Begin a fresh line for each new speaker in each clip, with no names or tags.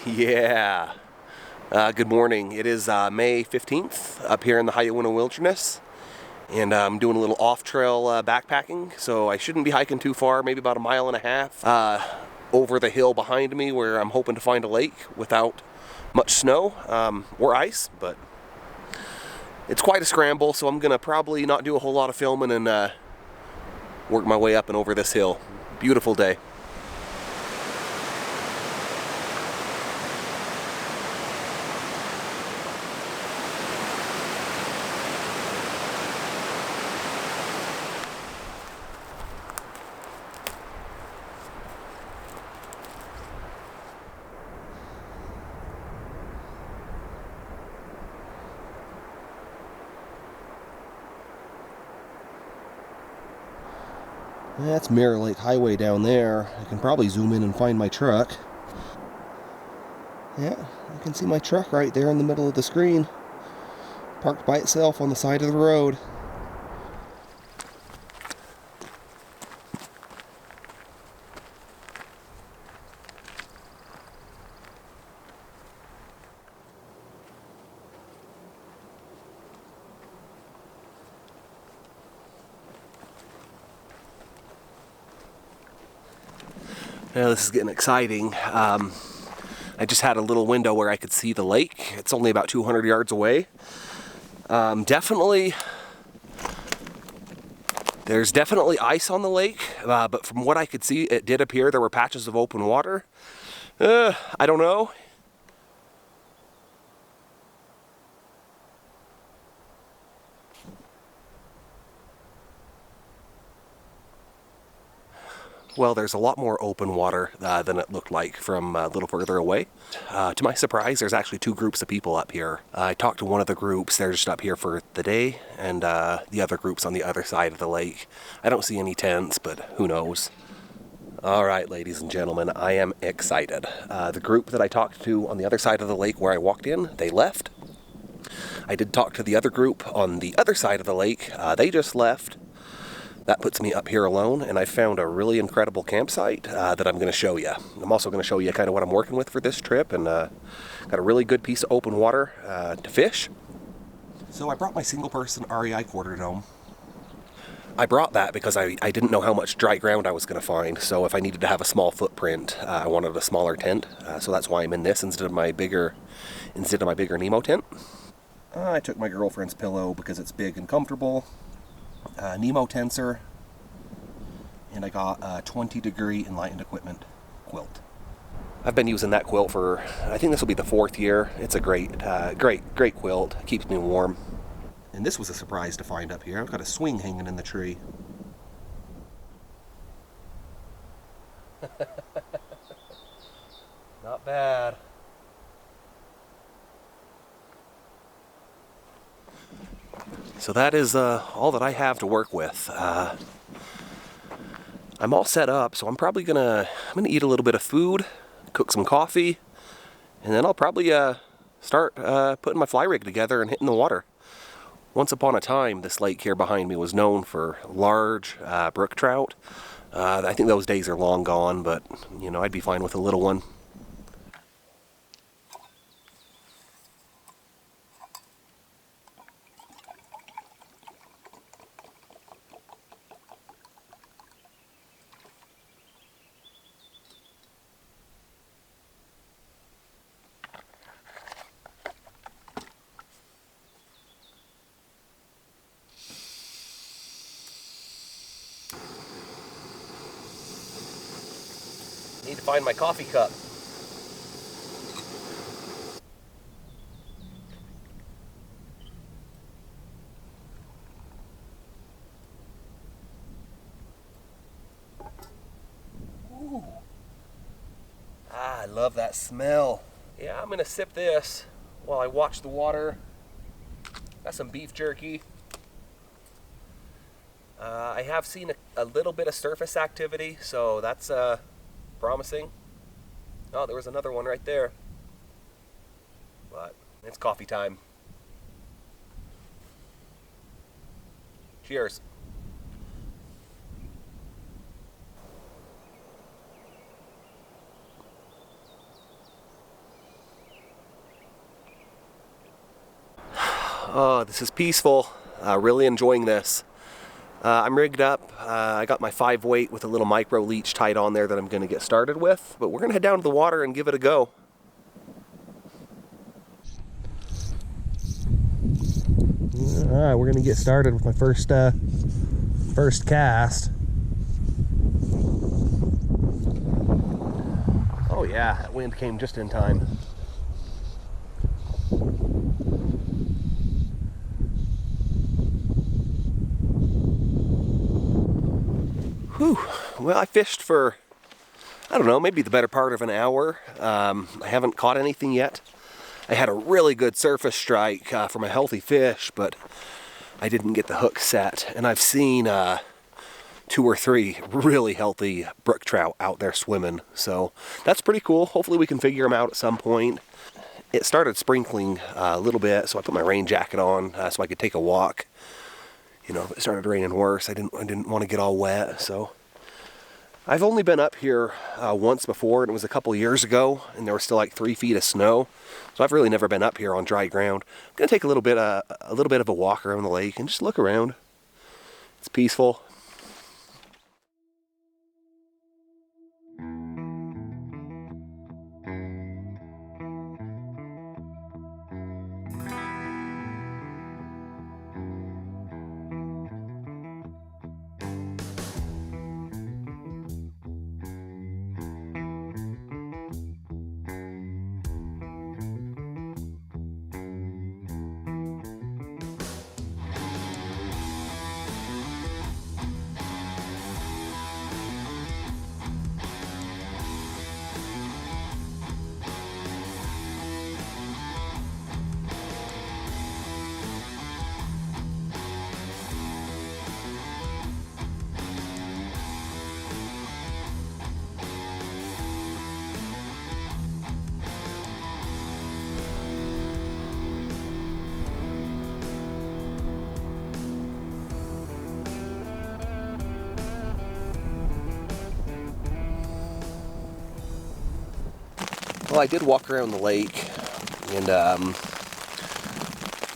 Yeah. Good morning. It is May 15th up here in the High Uintas Wilderness, and I'm doing a little off-trail backpacking, so I shouldn't be hiking too far, maybe about 1.5 miles over the hill behind me where I'm hoping to find a lake without much snow or ice, but it's quite a scramble, so I'm going to probably not do a whole lot of filming and work my way up and over this hill. Beautiful day. That's Mirror Lake Highway down there. I can probably zoom in and find my truck. Yeah, you can see my truck right there in the middle of the screen, parked by itself on the side of the road. Now this is getting exciting. I just had a little window where I could see the lake. It's only about 200 yards away. There's definitely ice on the lake, but from what I could see, it did appear there were patches of open water. I don't know. Well, there's a lot more open water than it looked like from a little further away. To my surprise, there's actually 2 groups of people up here. I talked to one of the groups, they're just up here for the day, and the other group's on the other side of the lake. I don't see any tents, but who knows. All right, ladies and gentlemen, I am excited. The group that I talked to on the other side of the lake where I walked in, they left. I did talk to the other group on the other side of the lake. They just left. That puts me up here alone, and I found a really incredible campsite that I'm going to show you. I'm also going to show you kind of what I'm working with for this trip, and got a really good piece of open water to fish. So I brought my single-person REI quarter dome. I brought that because I didn't know how much dry ground I was going to find, so if I needed to have a small footprint, I wanted a smaller tent, so that's why I'm in this instead of my bigger Nemo tent. I took my girlfriend's pillow because it's big and comfortable. Nemo tensor, and I got a 20-degree enlightened equipment quilt. I've been using that quilt for, I think this will be the 4th year. It's a great quilt. Keeps me warm. And this was a surprise to find up here. I've got a swing hanging in the tree. Not bad. So that is all that I have to work with. I'm all set up, so I'm gonna eat a little bit of food, cook some coffee, and then I'll probably start putting my fly rig together and hitting the water. Once upon a time, this lake here behind me was known for large brook trout. I think those days are long gone, but you know, I'd be fine with a little one. Need to find my coffee cup. Ooh. I love that smell. Yeah, I'm gonna sip this while I watch the water. Got some beef jerky. I have seen a little bit of surface activity, so that's promising. Oh, there was another one right there. But it's coffee time. Cheers. Oh, this is peaceful. Really enjoying this. I'm rigged up. I got my 5-weight with a little micro leech tied on there that I'm going to get started with. But we're going to head down to the water and give it a go. Alright, we're going to get started with my first cast. Oh yeah, that wind came just in time. Whew. Well, I fished for, I don't know, maybe the better part of an hour. I haven't caught anything yet. I had a really good surface strike from a healthy fish, but I didn't get the hook set. And I've seen 2 or 3 really healthy brook trout out there swimming. So that's pretty cool. Hopefully we can figure them out at some point. It started sprinkling a little bit, so I put my rain jacket on so I could take a walk. You know, if it started raining worse, I didn't want to get all wet. So I've only been up here once before, and it was a couple years ago, and there was still like 3 feet of snow. So I've really never been up here on dry ground. I'm gonna take a little bit of a walk around the lake and just look around. It's peaceful. Well, I did walk around the lake, and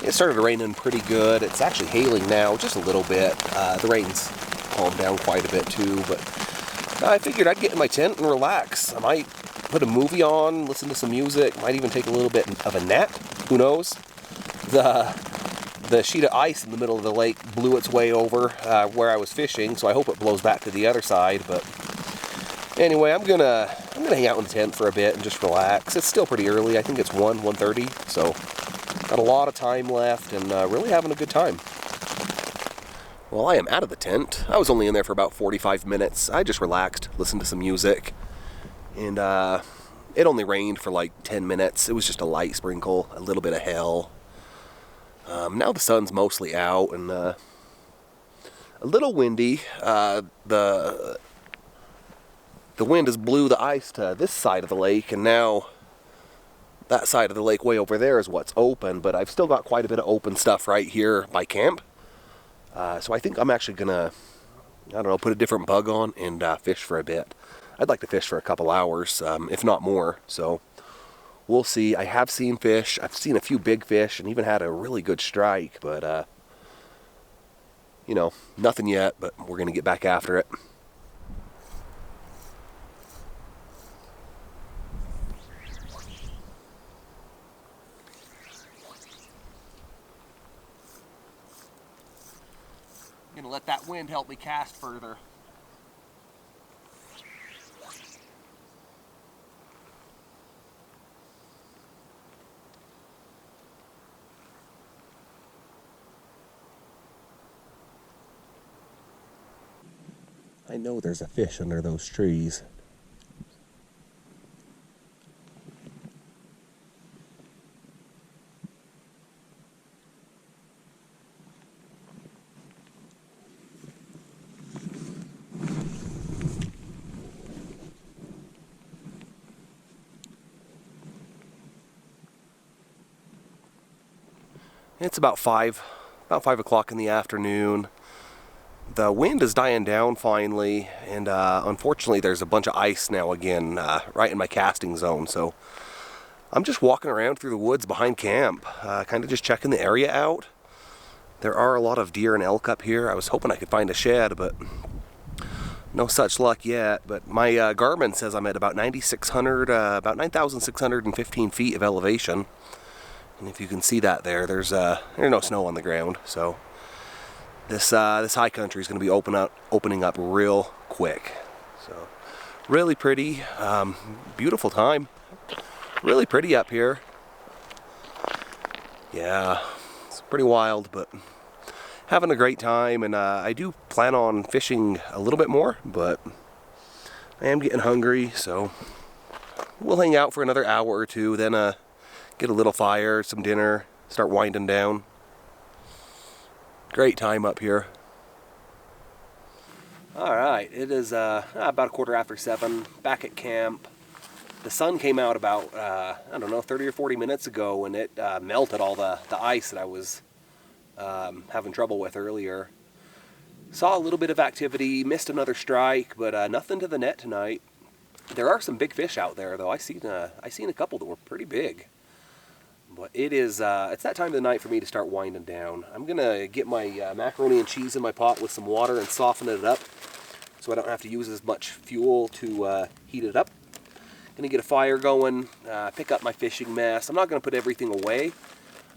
it started raining pretty good. It's actually hailing now, just a little bit. The rain's calmed down quite a bit too, but I figured I'd get in my tent and relax. I might put a movie on, listen to some music, might even take a little bit of a nap. Who knows? The sheet of ice in the middle of the lake blew its way over where I was fishing, so I hope it blows back to the other side. But anyway, I'm gonna hang out in the tent for a bit and just relax. It's still pretty early. I think it's 1:30, so got a lot of time left and really having a good time. Well, I am out of the tent. I was only in there for about 45 minutes. I just relaxed, listened to some music, and it only rained for like 10 minutes. It was just a light sprinkle, a little bit of hail. Now the sun's mostly out and a little windy. The wind has blew the ice to this side of the lake, and now that side of the lake way over there is what's open, but I've still got quite a bit of open stuff right here by camp. So I think I'm actually gonna, I don't know, put a different bug on and fish for a bit. I'd like to fish for a couple hours, if not more, so we'll see. I have seen fish. I've seen a few big fish and even had a really good strike, but you know, nothing yet, but we're gonna get back after it. I'm gonna let that wind help me cast further. I know there's a fish under those trees. It's about 5 o'clock in the afternoon. The wind is dying down finally, and unfortunately there's a bunch of ice now again right in my casting zone, so I'm just walking around through the woods behind camp, kind of just checking the area out. There are a lot of deer and elk up here. I was hoping I could find a shed, but no such luck yet. But my Garmin says I'm at about 9,600, about 9,615 feet of elevation. And if you can see that there's no snow on the ground. So this high country is going to be opening up real quick. So really pretty, beautiful time. Really pretty up here. Yeah, it's pretty wild, but having a great time. And I do plan on fishing a little bit more, but I am getting hungry, so we'll hang out for another hour or two, then get a little fire, some dinner, start winding down. Great time up here. Alright, it is about 7:15, back at camp. The sun came out about, I don't know, 30 or 40 minutes ago, and it melted all the ice that I was having trouble with earlier. Saw a little bit of activity, missed another strike, but nothing to the net tonight. There are some big fish out there, though. I seen a couple that were pretty big. But it's that time of the night for me to start winding down. I'm gonna get my macaroni and cheese in my pot with some water and soften it up, so I don't have to use as much fuel to heat it up. Gonna get a fire going, pick up my fishing mess. I'm not gonna put everything away,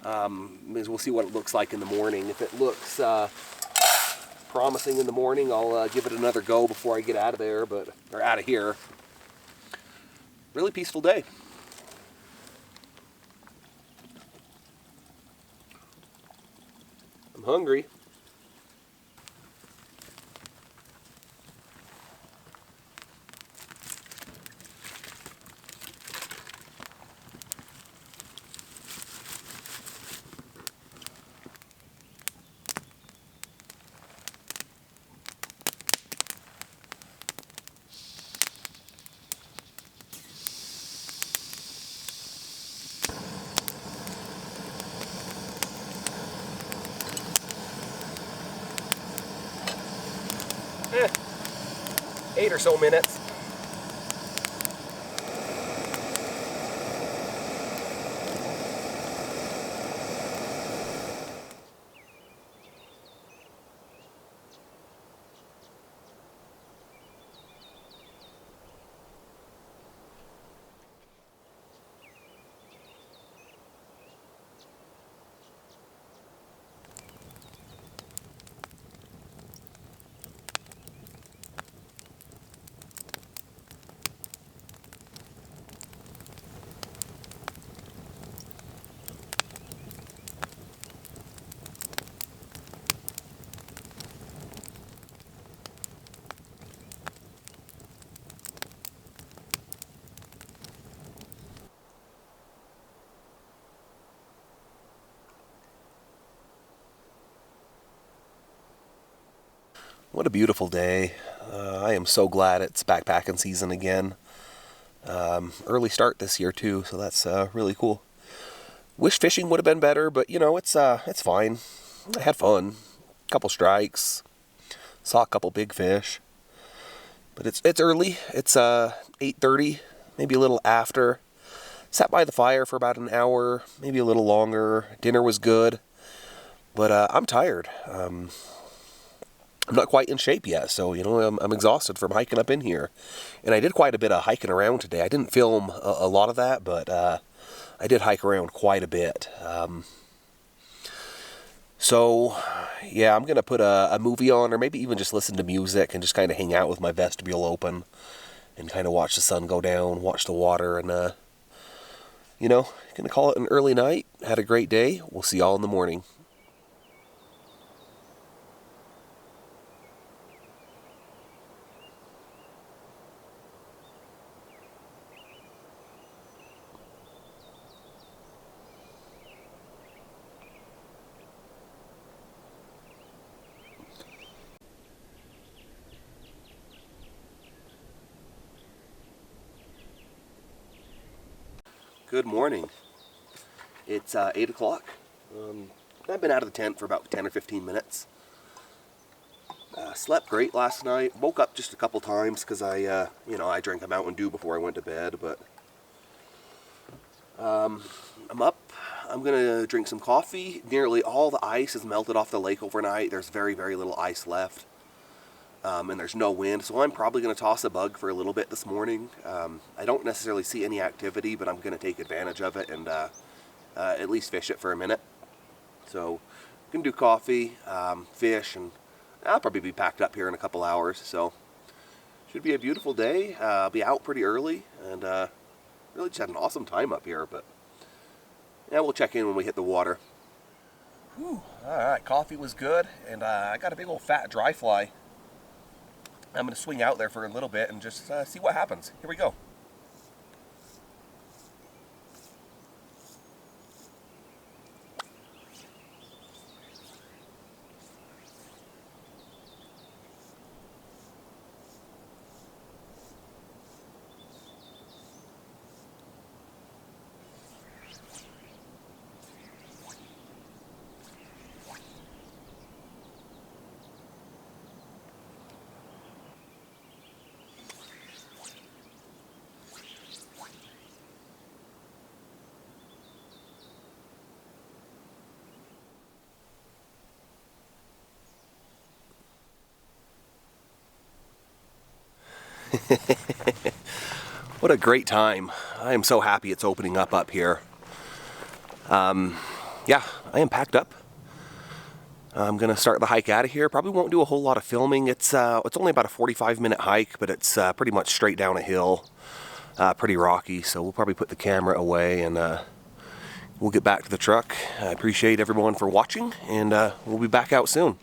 because we'll see what it looks like in the morning. If it looks promising in the morning, I'll give it another go before I get out of there, or out of here. Really peaceful day. I'm hungry. Eh, 8 or so minutes. What a beautiful day. I am so glad it's backpacking season again. Early start this year too, so that's really cool. Wish fishing would have been better, but it's fine. I had fun. Couple strikes. Saw a couple big fish. But it's early. It's 8:30, maybe a little after. Sat by the fire for about an hour, maybe a little longer. Dinner was good, but I'm tired. I'm not quite in shape yet, so I'm exhausted from hiking up in here. And I did quite a bit of hiking around today. I didn't film a lot of that, but I did hike around quite a bit. So yeah, I'm gonna put a movie on, or maybe even just listen to music and just kind of hang out with my vestibule open and kind of watch the sun go down, watch the water, and gonna call it an early night. Had a great day. We'll see y'all in the morning. Good morning. It's 8 o'clock. I've been out of the tent for about 10 or 15 minutes. Slept great last night. Woke up just a couple times because I drank a Mountain Dew before I went to bed. But I'm up. I'm gonna drink some coffee. Nearly all the ice has melted off the lake overnight. There's very, very little ice left. And there's no wind, so I'm probably going to toss a bug for a little bit this morning. I don't necessarily see any activity, but I'm going to take advantage of it and at least fish it for a minute. So I'm going to do coffee, fish, and I'll probably be packed up here in a couple hours. So should be a beautiful day. I'll be out pretty early, and really just had an awesome time up here. But yeah, we'll check in when we hit the water. Whew. All right, coffee was good, and I got a big old fat dry fly. I'm going to swing out there for a little bit and just see what happens. Here we go. What a great time. I am so happy it's opening up here. Yeah, I am packed up. I'm gonna start the hike out of here. Probably won't do a whole lot of filming. It's only about a 45-minute hike, but it's pretty much straight down a hill, pretty rocky. So we'll probably put the camera away and we'll get back to the truck. I appreciate everyone for watching, and we'll be back out soon.